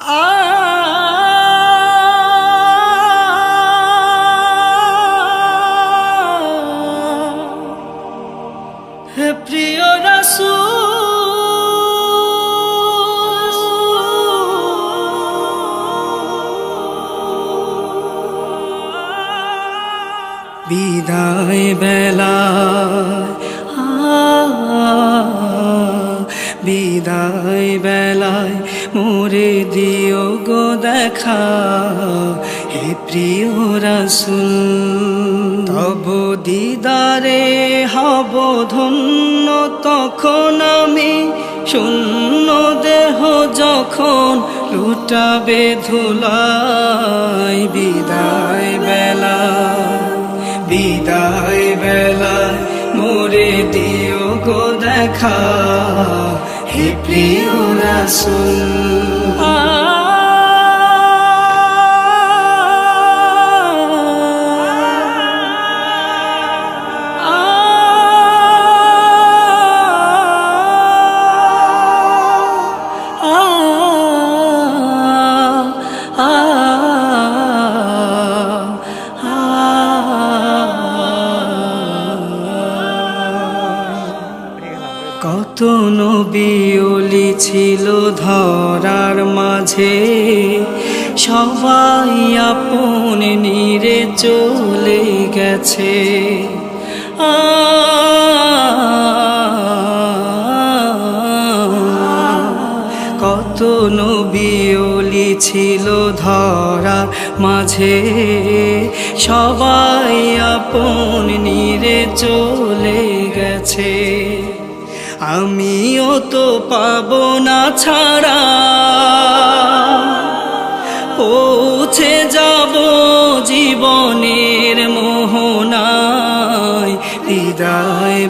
হে প্রিয় রাসূল, বিদায় বেলায় মোরে দিও গো দেখা, হে প্রিয় রাসূল। তব দিদারে হব ধন্য তখন আমি, শূন্য দেহ যখন লুটাবে ধুলায়। বিদায় বেলায় মোরে দিও গো দেখা, হে প্রিয় রাসূল। কত নবী ওলি ছিল ধরার মাঝে, সবাই আপন নিরে চলে গেছে। কত নবী ওলি ছিল ধরার মাঝে, সবাই আপন নিরে চলে গেছে। আমিও তো পাবো না ছাড়া, পৌঁছে যাব জীবনের মোহনায়। বিদায়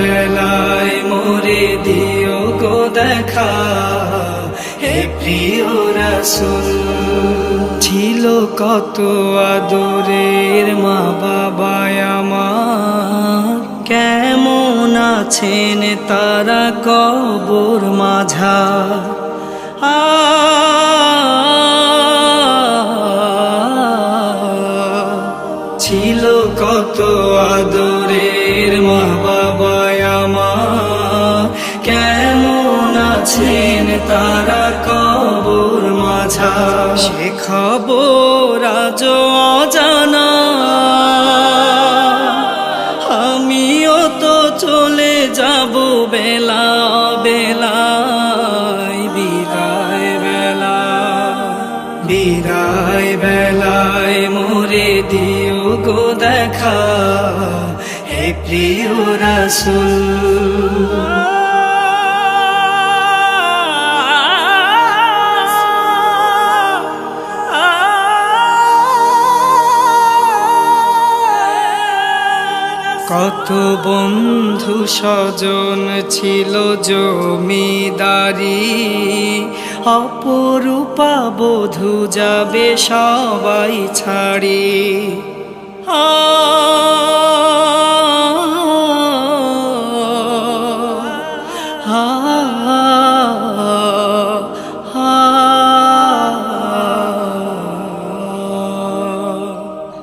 বেলায় মোরে দিও গো দেখা, হে প্রিয় রাসূল। ছিল কত আদরের মা বাবা আমার, কেমন আছেন তারা কবর মাঝার। ছিল কত আদরের মা বাবা আমার, কেমন আছেন তারা কবর মাঝার। সে খবর আজ অজানা, আমিও তো চলে যাব বেলায়। বিদায় বেলায় মোরে দিও গো দেখা, হে প্রিয় রাসূল। কত বন্ধু স্বজন ছিল জমিদারি, অপরূপা বধূ যাবে সবাই ছাড়ি।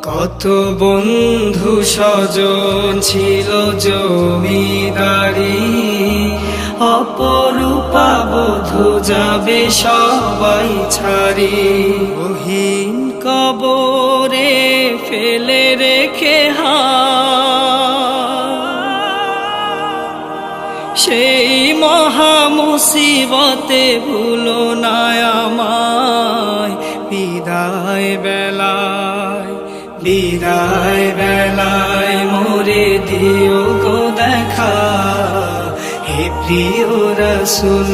কত বন্ধু স্বজন ছিল জমিদারি, অপরূপা বধূ যাবে সবাই ছাড়ি। গহীন কবরে ফেলে রেখে সেই মহা মুসিবতে ভুলো না আমায়। বিদায় বেলায় মোরে দিও গো দেখা, হে প্রিয় রাসূল।